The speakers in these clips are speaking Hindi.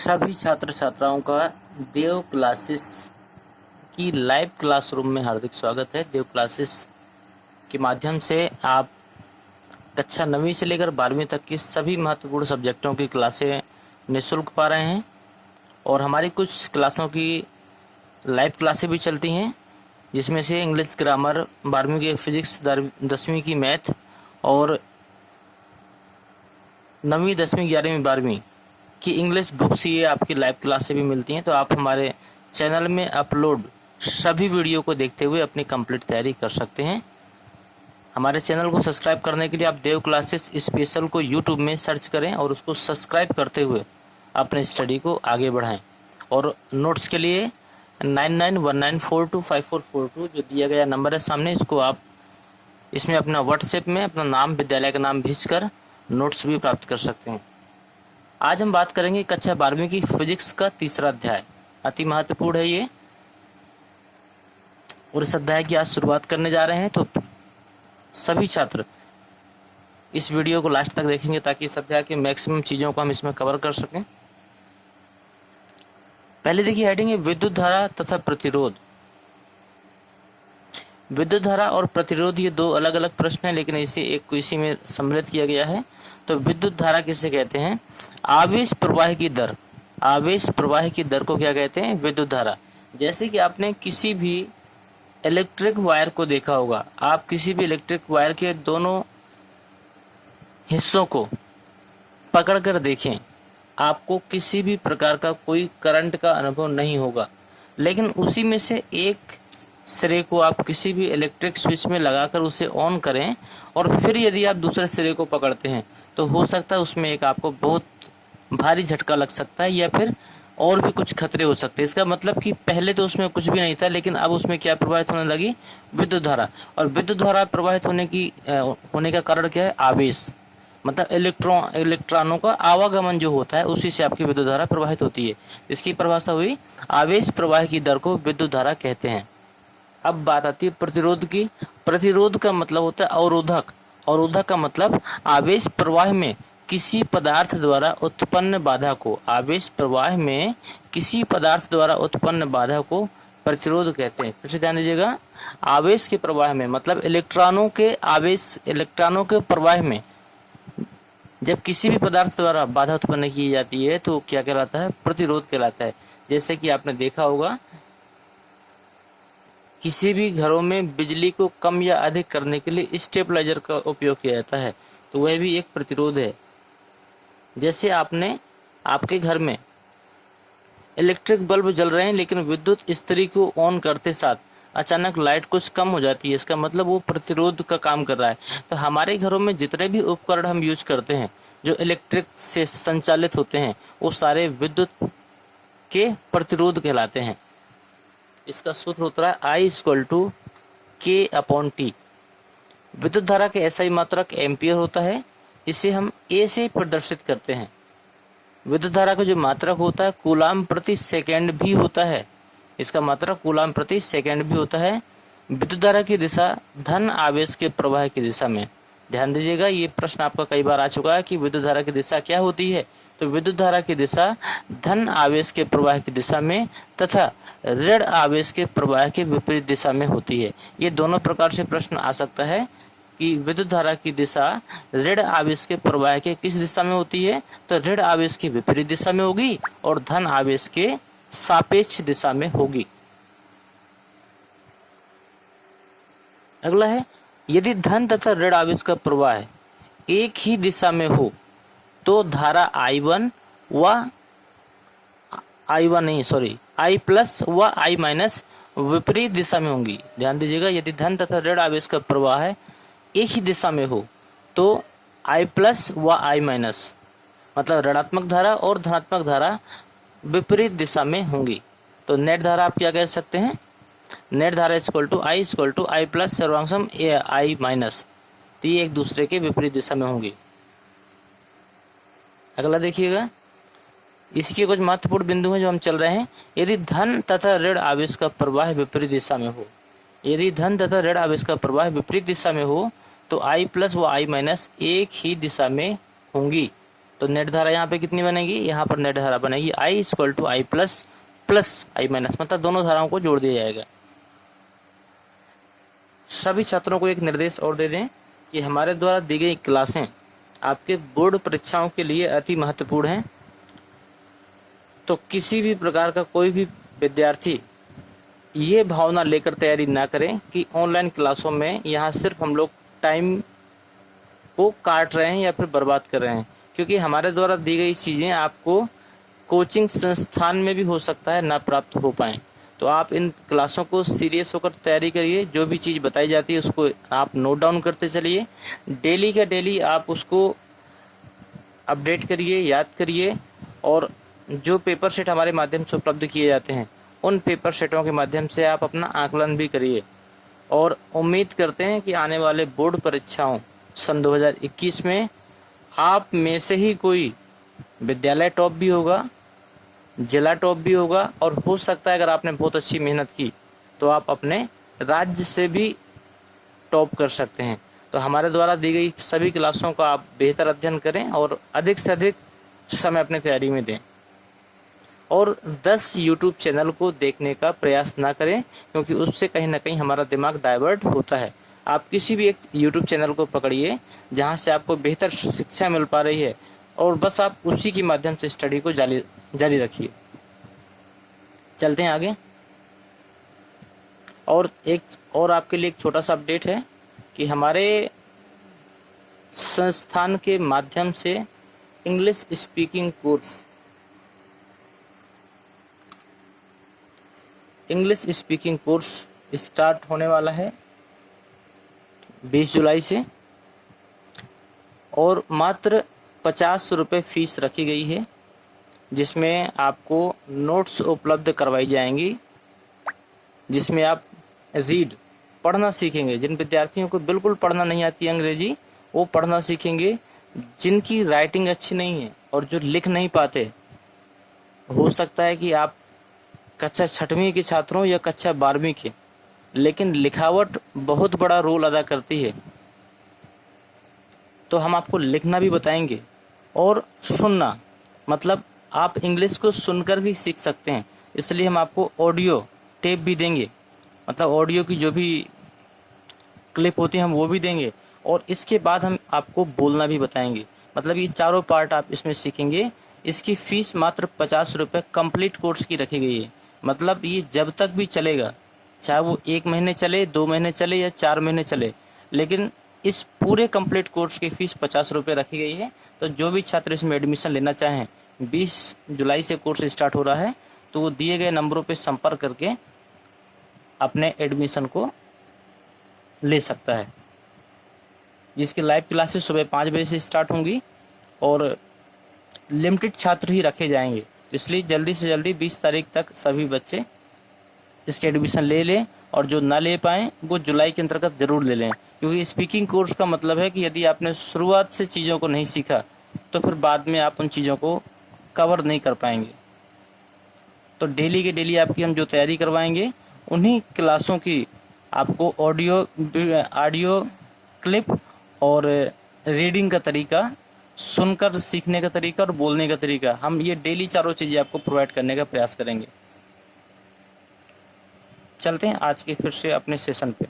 सभी छात्र छात्राओं का देव क्लासेस की लाइव क्लासरूम में हार्दिक स्वागत है। देव क्लासेस के माध्यम से आप कक्षा 9वीं से लेकर 12वीं तक की सभी महत्वपूर्ण सब्जेक्टों की क्लासें निःशुल्क पा रहे हैं और हमारी कुछ क्लासों की लाइव क्लासें भी चलती हैं, जिसमें से इंग्लिश ग्रामर, 12वीं की फिजिक्स, 10वीं की मैथ और 9वीं, 10वीं, 11वीं, 12वीं की इंग्लिश बुक्स ये आपकी लाइव क्लास से भी मिलती हैं। तो आप हमारे चैनल में अपलोड सभी वीडियो को देखते हुए अपनी कंप्लीट तैयारी कर सकते हैं। हमारे चैनल को सब्सक्राइब करने के लिए आप देव क्लासेस स्पेशल को यूट्यूब में सर्च करें और उसको सब्सक्राइब करते हुए अपने स्टडी को आगे बढ़ाएं। और नोट्स के लिए 9919425442 जो दिया गया नंबर है सामने, इसको आप इसमें अपना व्हाट्सएप में अपना नाम, विद्यालय का नाम भेजकर नोट्स भी प्राप्त कर सकते हैं। आज हम बात करेंगे कक्षा 12वीं की फिजिक्स का तीसरा अध्याय। अति महत्वपूर्ण है ये और इस अध्याय की आज शुरुआत करने जा रहे हैं। तो सभी छात्र इस वीडियो को लास्ट तक देखेंगे ताकि इस अध्याय के मैक्सिमम चीज़ों को हम इसमें कवर कर सकें। पहले देखिए हेडिंग है विद्युत धारा तथा प्रतिरोध। विद्युत धारा और प्रतिरोध ये दो अलग अलग प्रश्न हैं, लेकिन इसी में सम्मिलित किया गया है। तो विद्युत धारा किसे कहते हैं? आवेश प्रवाह की दर। आवेश प्रवाह की दर को क्या कहते हैं? विद्युत धारा। जैसे कि आपने किसी भी इलेक्ट्रिक वायर को देखा होगा, आप किसी भी इलेक्ट्रिक वायर के दोनों हिस्सों को पकड़कर देखें, आपको किसी भी प्रकार का कोई करंट का अनुभव नहीं होगा। लेकिन उसी में से एक सिरे को आप किसी भी इलेक्ट्रिक स्विच में लगाकर उसे ऑन करें और फिर यदि आप दूसरे सिरे को पकड़ते हैं तो हो सकता है उसमें एक आपको बहुत भारी झटका लग सकता है या फिर और भी कुछ खतरे हो सकते हैं। इसका मतलब कि पहले तो उसमें कुछ भी नहीं था, लेकिन अब उसमें क्या प्रवाहित होने लगी? विद्युत धारा। और विद्युत धारा प्रवाहित होने का कारण क्या है? आवेश, मतलब इलेक्ट्रॉनों का आवागमन जो होता है उसी से आपकी विद्युत धारा प्रवाहित होती है। इसकी परिभाषा हुई आवेश प्रवाह की दर को विद्युत धारा कहते हैं। अब बात आती है प्रतिरोध की। प्रतिरोध का मतलब होता है अवरोधक। अवरोधक का मतलब आवेश प्रवाह में किसी पदार्थ द्वारा उत्पन्न बाधा को, आवेश प्रवाह में किसी पदार्थ द्वारा उत्पन्न बाधा को प्रतिरोध कहते हैं। फिर से ध्यान दीजिएगा, आवेश के प्रवाह में मतलब इलेक्ट्रॉनों के प्रवाह में जब किसी भी पदार्थ द्वारा बाधा उत्पन्न की जाती है तो क्या कहलाता है? प्रतिरोध कहलाता है। जैसे कि आपने देखा होगा किसी भी घरों में बिजली को कम या अधिक करने के लिए स्टेबलाइजर का उपयोग किया जाता है, तो वह भी एक प्रतिरोध है। जैसे आपके घर में इलेक्ट्रिक बल्ब जल रहे हैं, लेकिन विद्युत इस्त्री को ऑन करते साथ अचानक लाइट कुछ कम हो जाती है, इसका मतलब वो प्रतिरोध का काम कर रहा है। तो हमारे घरों में जितने भी उपकरण हम यूज करते हैं जो इलेक्ट्रिक से संचालित होते हैं, वो सारे विद्युत के प्रतिरोध कहलाते हैं। इसका सूत्र होता है I=K/T। विद्युत धारा के SI मात्रक एम्पियर होता है, इसे हम A से प्रदर्शित करते हैं। विद्युत धारा का जो मात्रक होता है कूलाम प्रति सेकेंड भी होता है, इसका मात्रक कूलाम प्रति सेकेंड भी होता है। विद्युत धारा की दिशा धन आवेश के प्रवाह की दिशा में। ध्यान दीजिएगा, ये प्रश्न आपका कई बार आ चुका है कि विद्युत धारा की दिशा क्या होती है। तो विद्युत धारा की दिशा धन आवेश के प्रवाह की दिशा में तथा ऋण आवेश के प्रवाह के विपरीत दिशा में होती है। ये दोनों प्रकार से प्रश्न आ सकता है कि विद्युत धारा की दिशा ऋण आवेश के प्रवाह के किस दिशा में होती है? तो ऋण आवेश के विपरीत दिशा में होगी और धन आवेश के सापेक्ष दिशा में होगी। अगला है, यदि धन तथा ऋण आवेश का प्रवाह एक ही दिशा में हो तो धारा I+ व I- विपरीत दिशा में होंगी। ध्यान दीजिएगा, यदि धन तथा ऋण आवेश का प्रवाह एक ही दिशा में हो तो I+ व I- मतलब ऋणात्मक धारा और धनात्मक धारा विपरीत दिशा में होंगी। तो नेट धारा आप क्या कह सकते हैं? नेट धारा I=I+ सर्वांशम I-। तो ये एक दूसरे के विपरीत दिशा में होंगी। अगला देखिएगा, इसके कुछ महत्वपूर्ण बिंदु हैं जो हम चल रहे हैं। यदि धन तथा ऋण आवेश का प्रवाह विपरीत दिशा में हो, यदि धन तथा ऋण आवेश का प्रवाह विपरीत दिशा में हो तो I+ व I- एक ही दिशा में होंगी। तो नेट धारा यहाँ पे कितनी बनेगी, यहाँ पर नेट धारा बनेगी I equal to I plus plus I minus, मतलब दोनों धाराओं को जोड़ दिया जाएगा। सभी छात्रों को एक निर्देश और दे दें कि हमारे द्वारा दी गई क्लासें आपके बोर्ड परीक्षाओं के लिए अति महत्वपूर्ण हैं। तो किसी भी प्रकार का कोई भी विद्यार्थी ये भावना लेकर तैयारी ना करें कि ऑनलाइन क्लासों में यहाँ सिर्फ हम लोग टाइम को काट रहे हैं या फिर बर्बाद कर रहे हैं, क्योंकि हमारे द्वारा दी गई चीज़ें आपको कोचिंग संस्थान में भी हो सकता है ना प्राप्त हो पाएँ। तो आप इन क्लासों को सीरियस होकर तैयारी करिए। जो भी चीज़ बताई जाती है उसको आप नोट डाउन करते चलिए। डेली का डेली आप उसको अपडेट करिए, याद करिए, और जो पेपर सेट हमारे माध्यम से उपलब्ध किए जाते हैं उन पेपर सेटों के माध्यम से आप अपना आकलन भी करिए। और उम्मीद करते हैं कि आने वाले बोर्ड परीक्षाओं सन 2021 में आप में से ही कोई विद्यालय टॉप भी होगा, जिला टॉप भी होगा, और हो सकता है अगर आपने बहुत अच्छी मेहनत की तो आप अपने राज्य से भी टॉप कर सकते हैं। तो हमारे द्वारा दी गई सभी क्लासों का आप बेहतर अध्ययन करें और अधिक से अधिक समय अपनी तैयारी में दें, और 10 यूट्यूब चैनल को देखने का प्रयास ना करें, क्योंकि उससे कहीं ना कहीं हमारा दिमाग डाइवर्ट होता है। आप किसी भी एक यूट्यूब चैनल को पकड़िए जहां से आपको बेहतर शिक्षा मिल पा रही है, और बस आप उसी के माध्यम से स्टडी को जारी रखिए। चलते हैं आगे। और आपके लिए एक छोटा सा अपडेट है कि हमारे संस्थान के माध्यम से इंग्लिश स्पीकिंग कोर्स स्टार्ट होने वाला है 20 जुलाई से, और मात्र 50 रुपये फीस रखी गई है, जिसमें आपको नोट्स उपलब्ध करवाई जाएंगी, जिसमें आप पढ़ना सीखेंगे। जिन विद्यार्थियों को बिल्कुल पढ़ना नहीं आती अंग्रेजी, वो पढ़ना सीखेंगे। जिनकी राइटिंग अच्छी नहीं है और जो लिख नहीं पाते, हो सकता है कि आप कक्षा 6वीं के छात्र हों या कक्षा 12वीं के, लेकिन लिखावट बहुत बड़ा रोल अदा करती है। तो हम आपको लिखना भी बताएंगे और सुनना, मतलब आप इंग्लिश को सुनकर भी सीख सकते हैं। इसलिए हम आपको ऑडियो टेप भी देंगे, मतलब ऑडियो की जो भी क्लिप होती है हम वो भी देंगे, और इसके बाद हम आपको बोलना भी बताएंगे। मतलब ये चारों पार्ट आप इसमें सीखेंगे। इसकी फ़ीस मात्र 50 रुपये कंप्लीट कोर्स की रखी गई है। मतलब ये जब तक भी चलेगा, चाहे वो 1 महीने चले, 2 महीने चले या 4 महीने चले, लेकिन इस पूरे कंप्लीट कोर्स की फ़ीस 50 रुपये रखी गई है। तो जो भी छात्र इसमें एडमिशन लेना चाहें, 20 जुलाई से कोर्स स्टार्ट हो रहा है, तो वो दिए गए नंबरों पर संपर्क करके अपने एडमिशन को ले सकता है। जिसकी लाइव क्लासेस सुबह 5 बजे से स्टार्ट होंगी और लिमिटेड छात्र ही रखे जाएंगे। इसलिए जल्दी से जल्दी 20 तारीख तक सभी बच्चे इसके एडमिशन ले लें, और जो ना ले पाएँ वो जुलाई के अंतर्गत ज़रूर ले लें, क्योंकि स्पीकिंग कोर्स का मतलब है कि यदि आपने शुरुआत से चीज़ों को नहीं सीखा तो फिर बाद में आप उन चीज़ों को कवर नहीं कर पाएंगे। तो डेली के डेली आपकी हम जो तैयारी करवाएंगे, उन्हीं क्लासों की आपको ऑडियो क्लिप और रीडिंग का तरीका, सुनकर सीखने का तरीका और बोलने का तरीका, हम ये डेली चारों चीज़ें आपको प्रोवाइड करने का प्रयास करेंगे। चलते हैं आज के फिर से अपने सेशन पे।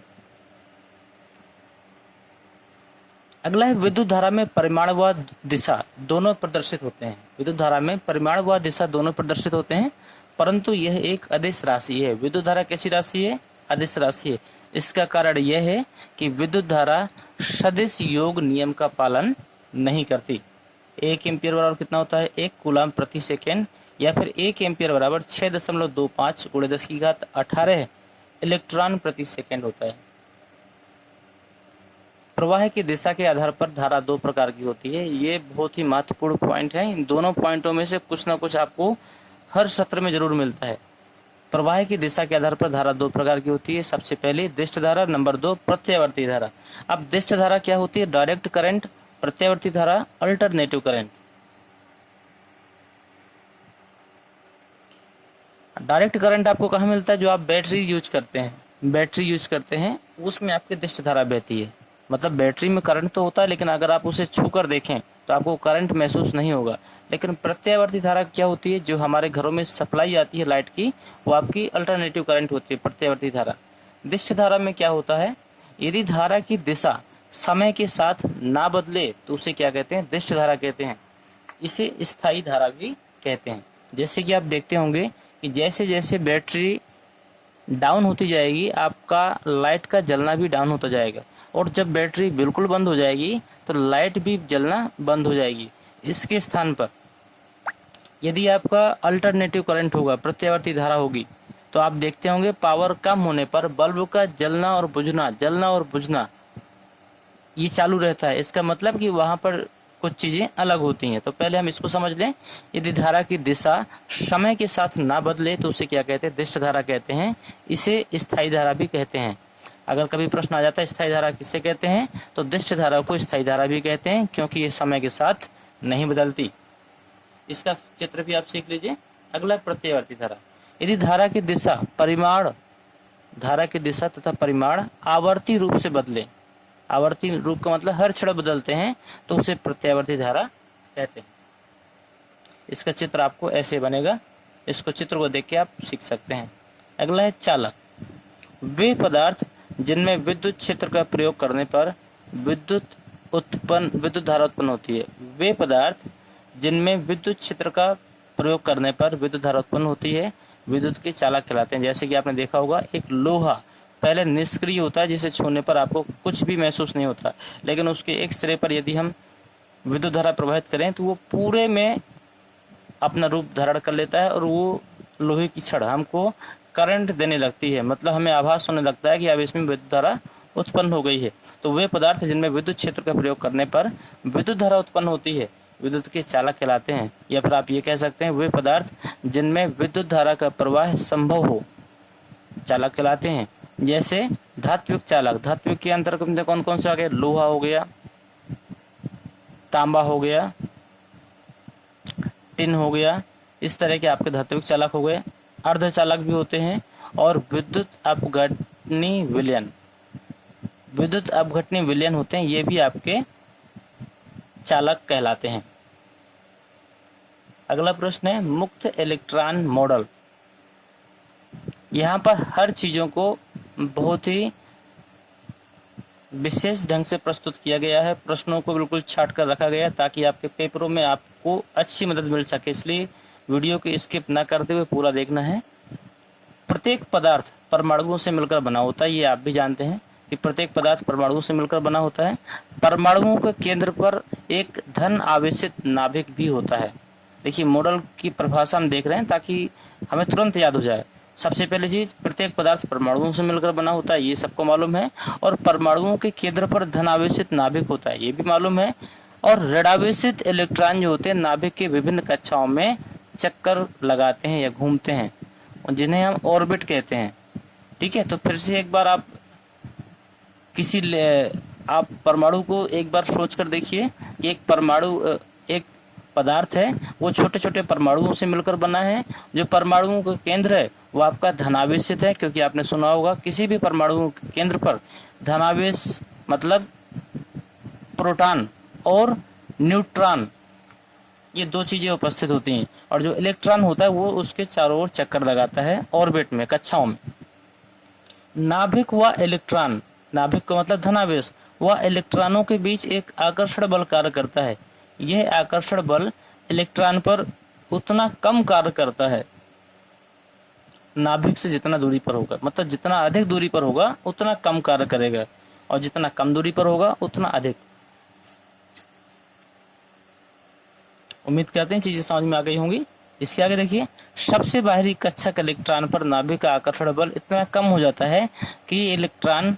अगला है विद्युत धारा में परिमाण व दिशा दोनों प्रदर्शित होते हैं। विद्युत धारा में परिमाण व दिशा दोनों प्रदर्शित होते हैं, परंतु यह एक अदिश राशि है। विद्युत धारा कैसी राशि है? अदिश राशि है। इसका कारण यह है कि विद्युत धारा सदिश योग नियम का पालन नहीं करती। 1 एम्पियर बराबर कितना होता है? 1 कूलम प्रति सेकेंड, या फिर 1 एम्पियर बराबर 6.25 × 10⁸ इलेक्ट्रॉन प्रति सेकेंड होता है। प्रवाह की दिशा के आधार पर धारा 2 प्रकार की होती है। ये बहुत ही महत्वपूर्ण पॉइंट है। इन दोनों पॉइंटों में से कुछ ना कुछ आपको हर सत्र में जरूर मिलता है। प्रवाह की दिशा के आधार पर धारा 2 प्रकार की होती है। सबसे पहले दिष्ट धारा, नंबर 2 प्रत्यावर्ती धारा। अब दिष्ट धारा क्या होती है? Direct current. प्रत्यावर्ती धारा अल्टरनेटिव करंट। डायरेक्ट करंट आपको कहाँ मिलता है? जो आप बैटरी यूज करते हैं उसमें आपकी दिष्ट धारा बहती है। मतलब बैटरी में करंट तो होता है, लेकिन अगर आप उसे छू कर देखें तो आपको करंट महसूस नहीं होगा। लेकिन प्रत्यावर्ती धारा क्या होती है, जो हमारे घरों में सप्लाई आती है लाइट की, वो आपकी अल्टरनेटिव करंट होती है, प्रत्यावर्ती धारा। दिष्ट धारा में क्या होता है, यदि धारा की दिशा समय के साथ ना बदले तो उसे क्या कहते हैं, दिष्ट धारा कहते हैं। इसे स्थायी धारा भी कहते हैं। जैसे कि आप देखते होंगे कि जैसे जैसे बैटरी डाउन होती जाएगी, आपका लाइट का जलना भी डाउन होता जाएगा, और जब बैटरी बिल्कुल बंद हो जाएगी तो लाइट भी जलना बंद हो जाएगी। इसके स्थान पर यदि आपका अल्टरनेटिव करंट होगा, प्रत्यावर्ती धारा होगी, तो आप देखते होंगे पावर कम होने पर बल्ब का जलना और बुझना ये चालू रहता है। इसका मतलब कि वहां पर कुछ चीजें अलग होती हैं। तो पहले हम इसको समझ लें, यदि धारा की दिशा समय के साथ ना बदले तो उसे क्या कहते हैं, दिष्ट धारा कहते हैं। इसे स्थायी धारा भी कहते हैं। अगर कभी प्रश्न आ जाता है स्थायी धारा किसे कहते हैं, तो दिष्ट धारा को स्थायी धारा भी कहते हैं, क्योंकि ये समय के साथ नहीं बदलती। इसका चित्र भी आप सीख लीजिए। अगला प्रत्यावर्ती धारा। यदि धारा की दिशा तथा परिमाण आवर्ती रूप से बदले, आवर्ती रूप का मतलब हर क्षण बदलते हैं, तो उसे प्रत्यावर्ती धारा कहते हैं। इसका चित्र आपको ऐसे बनेगा, इसको चित्र को देख के आप सीख सकते हैं। अगला है चालक। वे पदार्थ जिनमें विद्युत क्षेत्र का प्रयोग करने पर विद्युत धारा उत्पन्न होती है। वे पदार्थ जिनमें विद्युत क्षेत्र का प्रयोग करने पर विद्युत धारा उत्पन्न होती है, विद्युत के चालक कहलाते हैं। जैसे कि आपने देखा होगा, एक लोहा पहले निष्क्रिय होता है, जिसे छूने पर आपको कुछ भी महसूस नहीं होता, लेकिन उसके एक सिरे पर यदि हम विद्युत धारा प्रवाहित करें तो वो पूरे में अपना रूप धारण कर लेता है, और वो लोहे की छड़ हमको करंट देने लगती है। मतलब हमें आभास होने लगता है कि अब इसमें विद्युत धारा उत्पन्न हो गई है। तो वे पदार्थ जिनमें विद्युत क्षेत्र का प्रयोग करने पर विद्युत धारा उत्पन्न होती है, विद्युत के चालक कहलाते हैं। या फिर आप ये कह सकते हैं, वे पदार्थ जिनमें विद्युत धारा का प्रवाह संभव हो, चालक कहलाते हैं। जैसे धात्विक चालक, धात्विक के अंतर्गत कौन कौन से आ गए, लोहा हो गया, तांबा हो गया, टिन हो गया, इस तरह के आपके धात्विक चालक हो गए। अर्धचालक भी होते हैं, और विद्युत अपघटनी विलयन होते हैं, ये भी आपके चालक कहलाते हैं। अगला प्रश्न है मुक्त इलेक्ट्रॉन मॉडल। यहाँ पर हर चीजों को बहुत ही विशेष ढंग से प्रस्तुत किया गया है, प्रश्नों को बिल्कुल छाट कर रखा गया है, ताकि आपके पेपरों में आपको अच्छी मदद मिल सके। इसलिए वीडियो को स्किप ना करते हुए पूरा देखना है। प्रत्येक पदार्थ परमाणुओं से मिलकर बना होता है, ये आप भी जानते हैं कि प्रत्येक पदार्थ परमाणुओं से मिलकर बना होता है। परमाणुओं के केंद्र पर एक धन आवेशित नाभिक भी होता है। देखिए, मॉडल की परिभाषा हम देख रहे हैं ताकि हमें तुरंत याद हो जाए। सबसे पहले चीज, प्रत्येक पदार्थ परमाणुओं से मिलकर बना होता है, ये सबको मालूम है। और परमाणुओं के केंद्र पर धनावेशित नाभिक होता है, ये भी मालूम है। और ऋणावेशित इलेक्ट्रॉन जो होते हैं नाभिक के विभिन्न कक्षाओं में चक्कर लगाते हैं या घूमते हैं, जिन्हें हम ऑर्बिट कहते हैं। ठीक है, तो फिर से एक बार आप आप परमाणु को एक बार सोच कर देखिए कि एक पदार्थ है, वो छोटे छोटे परमाणुओं से मिलकर बना है। जो परमाणुओं का केंद्र है वो आपका धनावेशित है, क्योंकि आपने सुना होगा किसी भी परमाणु के केंद्र पर धनावेश मतलब प्रोटॉन और न्यूट्रॉन, ये दो चीजें उपस्थित होती हैं। और जो इलेक्ट्रॉन होता है वो उसके चारों ओर चक्कर लगाता है ऑर्बिट में, कक्षाओं में। नाभिक व इलेक्ट्रॉन, नाभिक का मतलब धनावेश, व इलेक्ट्रॉनों के बीच एक आकर्षण बल कार्य करता है। यह आकर्षण बल इलेक्ट्रॉन पर उतना कम कार्य करता है नाभिक से जितना दूरी पर होगा। मतलब जितना अधिक दूरी पर होगा उतना कम कार्य करेगा, और जितना कम दूरी पर होगा उतना अधिक। उम्मीद करते हैं चीजें समझ में आ गई होंगी। इसके आगे देखिए, सबसे बाहरी कक्षा के इलेक्ट्रॉन पर नाभिक का आकर्षण बल इतना कम हो जाता है कि इलेक्ट्रॉन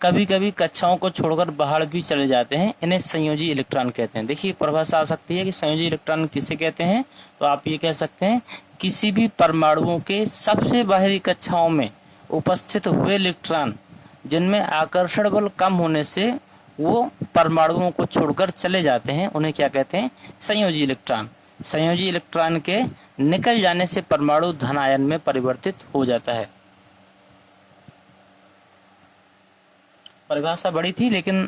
कभी कभी कक्षाओं को छोड़कर बाहर भी चले जाते हैं। इन्हें संयोजी इलेक्ट्रॉन कहते हैं। देखिए, परिभाषा आ सकती है कि संयोजी इलेक्ट्रॉन किसे कहते हैं, तो आप ये कह सकते हैं किसी भी परमाणुओं के सबसे बाहरी कक्षाओं में उपस्थित हुए इलेक्ट्रॉन जिनमें आकर्षण बल कम होने से वो परमाणुओं को छोड़कर चले जाते हैं, उन्हें क्या कहते हैं, संयोजी इलेक्ट्रॉन। संयोजी इलेक्ट्रॉन के निकल जाने से परमाणु धन आयन में परिवर्तित हो जाता है। परिभाषा बड़ी थी, लेकिन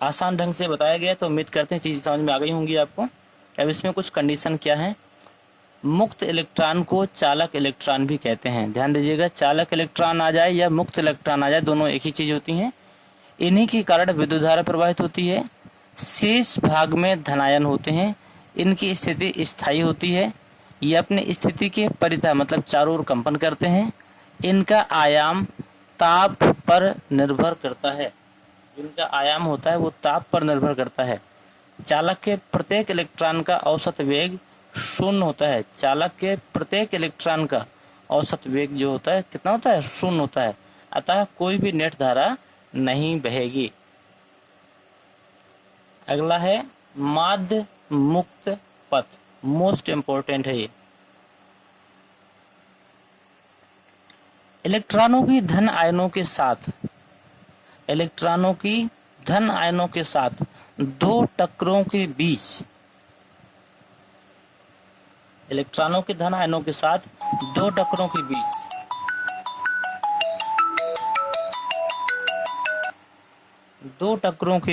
आसान ढंग से बताया गया, तो उम्मीद करते हैं चीज़ें समझ में आ गई होंगी आपको। अब इसमें कुछ कंडीशन क्या है। मुक्त इलेक्ट्रॉन को चालक इलेक्ट्रॉन भी कहते हैं। ध्यान दीजिएगा, चालक इलेक्ट्रॉन आ जाए या मुक्त इलेक्ट्रॉन आ जाए, दोनों एक ही चीज़ होती हैं। इन्हीं के कारण विद्युत धारा प्रवाहित होती है। शेष भाग में धनायन होते हैं। इनकी स्थिति स्थायी होती है। ये अपनी स्थिति के परितः मतलब चारों ओर कंपन करते हैं। इनका आयाम ताप पर निर्भर करता है। इनका आयाम होता है वो ताप पर निर्भर करता है। चालक के प्रत्येक इलेक्ट्रॉन का औसत वेग 0 होता है। चालक के प्रत्येक इलेक्ट्रॉन का औसत वेग जो होता है कितना होता है, 0 होता है। अतः कोई भी नेट धारा नहीं बहेगी। अगला है माध्य मुक्त पथ, मोस्ट इंपॉर्टेंट है ये। इलेक्ट्रॉनों की धन आयनों के साथ दो टक्करों के बीच इलेक्ट्रॉनों के धन आयनों के साथ दो टक्करों के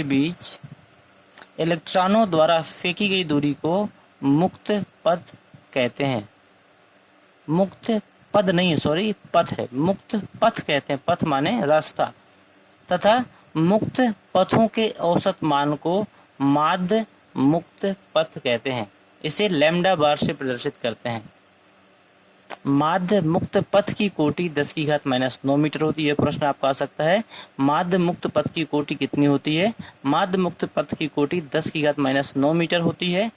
बीच इलेक्ट्रॉनों द्वारा फेंकी गई दूरी को मुक्त पथ कहते हैं। मुक्त पद नहीं है, सॉरी, पथ है। मुक्त पथ कहते हैं, पथ माने रास्ता। तथा मुक्त पथों के औसत मान को माध्य मुक्त पथ कहते हैं। इसे लैम्डा बार से प्रदर्शित करते हैं। माध्य मुक्त पथ की कोटि 10⁻⁻9 मीटर होती है। प्रश्न आपका आ सकता है, माध्य मुक्त पथ की कोटि कितनी होती है? माध्य मुक्त पथ की कोटि 10⁻⁹ मीटर होती है।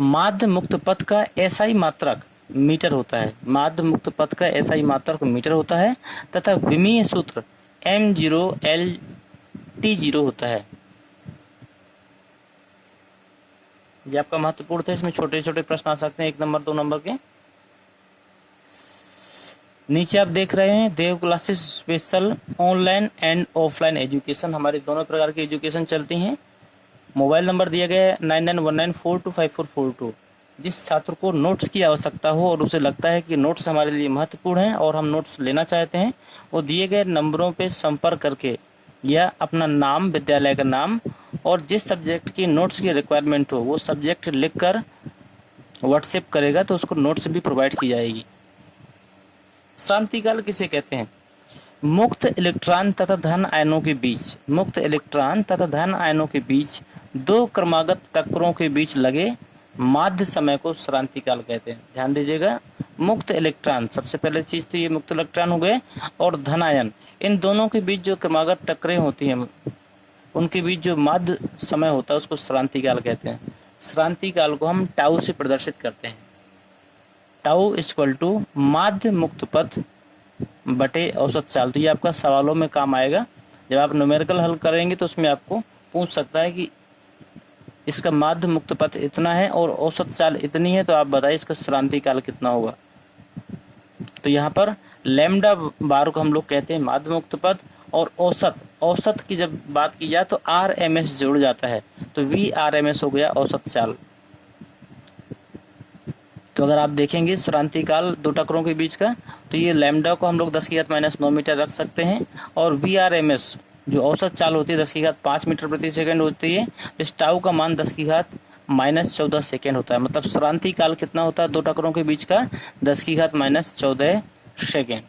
माध्य मुक्त पथ का एसआई मात्रक मीटर होता है। माध्य मुक्त पथ का एसआई मात्रक मीटर होता है तथा विमीय सूत्र m0L/T0 होता है। ये आपका महत्वपूर्ण था। इसमें छोटे छोटे प्रश्न आ सकते हैं, 1 नंबर 2 नंबर के। नीचे आप देख रहे हैं Dev classes special online and offline education. हमारी दोनों प्रकार की एजुकेशन चलती हैं। मोबाइल नंबर दिया गया है 9919425442। जिस छात्र को नोट्स की आवश्यकता हो और उसे लगता है कि नोट्स हमारे लिए महत्वपूर्ण हैं और हम नोट्स लेना चाहते हैं, वो दिए गए नंबरों पर संपर्क करके या अपना नाम, विद्यालय का नाम और जिस सब्जेक्ट की नोट्स की रिक्वायरमेंट हो वो सब्जेक्ट लिखकर व्हाट्सएप करेगा तो उसको नोट्स भी प्रोवाइड की जाएगी। श्रांतिकाल किसे कहते हैं? मुक्त इलेक्ट्रॉन तथा धन आयनों के बीच दो क्रमागत टक्करों के बीच लगे माध्य समय को श्रांतिकाल कहते हैं। ध्यान दीजिएगा, मुक्त इलेक्ट्रॉन सबसे पहले चीज तो ये मुक्त इलेक्ट्रॉन हो गए, और धन आयन, इन दोनों के बीच जो क्रमागत टक्करें होती हैं उनके बीच जो माध्य समय होता है उसको श्रांतिकाल कहते हैं। श्रांतिकाल को हम टाउ से प्रदर्शित करते हैं। टाउ = माध्य मुक्त पथ बटे औसत चाल। तो ये आपका सवालों में काम आएगा। जब आप न्यूमेरिकल हल करेंगे तो उसमें आपको पूछ सकता है कि इसका माध्य मुक्त पथ इतना है और औसत चाल इतनी है, तो आप बताइए इसका श्रांतिकाल कितना होगा। तो यहाँ पर लैम्डा बार को हम लोग कहते हैं माध्य मुक्त पथ, और औसत की जब बात की जाए तो RMS जुड़ जाता है, तो VRMS हो गया औसत चाल। तो अगर आप देखेंगे श्रांतिकाल दो टक्करों के बीच का, तो ये लैम्डा को हम लोग 10⁻⁹ मीटर रख सकते हैं, और VRMS जो औसत चाल होती है 10⁻5 मीटर प्रति सेकंड होती है। इस टाउ का मान 10⁻14 सेकंड होता है। मतलब श्रांतिकाल कितना होता है दो टक्करों के बीच का? 10⁻14 सेकंड।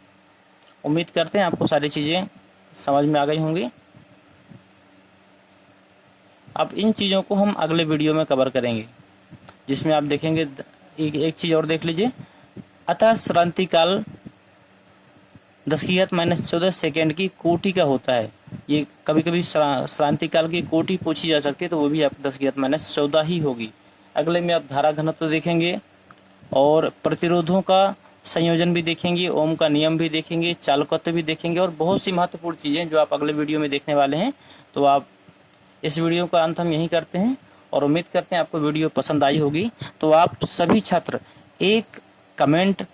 उम्मीद करते हैं आपको सारी चीज़ें समझ में आ गई होंगी। अब इन चीज़ों को हम अगले वीडियो में कवर करेंगे, जिसमें आप देखेंगे एक चीज़ और देख लीजिए। अतः श्रांतिकाल 10⁻14 सेकंड की कोटि का होता है। ये कभी कभी श्रांतिकाल की कोटि पूछी जा सकती है, तो वो भी आप 10⁻14 ही होगी। अगले में आप धारा घनत्व देखेंगे और प्रतिरोधों का संयोजन भी देखेंगे, ओम का नियम भी देखेंगे, चालकत्व भी देखेंगे, और बहुत सी महत्वपूर्ण चीज़ें जो आप अगले वीडियो में देखने वाले हैं। तो आप इस वीडियो का अंत हम यहीं करते हैं और उम्मीद करते हैं आपको वीडियो पसंद आई होगी। तो आप सभी छात्र एक कमेंट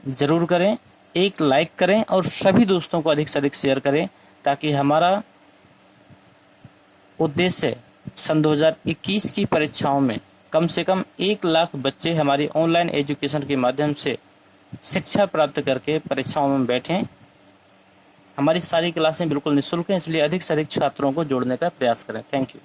जरूर करें, एक लाइक करें और सभी दोस्तों को अधिक से अधिक शेयर करें, ताकि हमारा उद्देश्य सन 2021 की परीक्षाओं में कम से कम 1 लाख बच्चे हमारी ऑनलाइन एजुकेशन के माध्यम से शिक्षा प्राप्त करके परीक्षाओं में बैठें। हमारी सारी क्लासें बिल्कुल निःशुल्क हैं, इसलिए अधिक से अधिक छात्रों को जोड़ने का प्रयास करें। Thank you.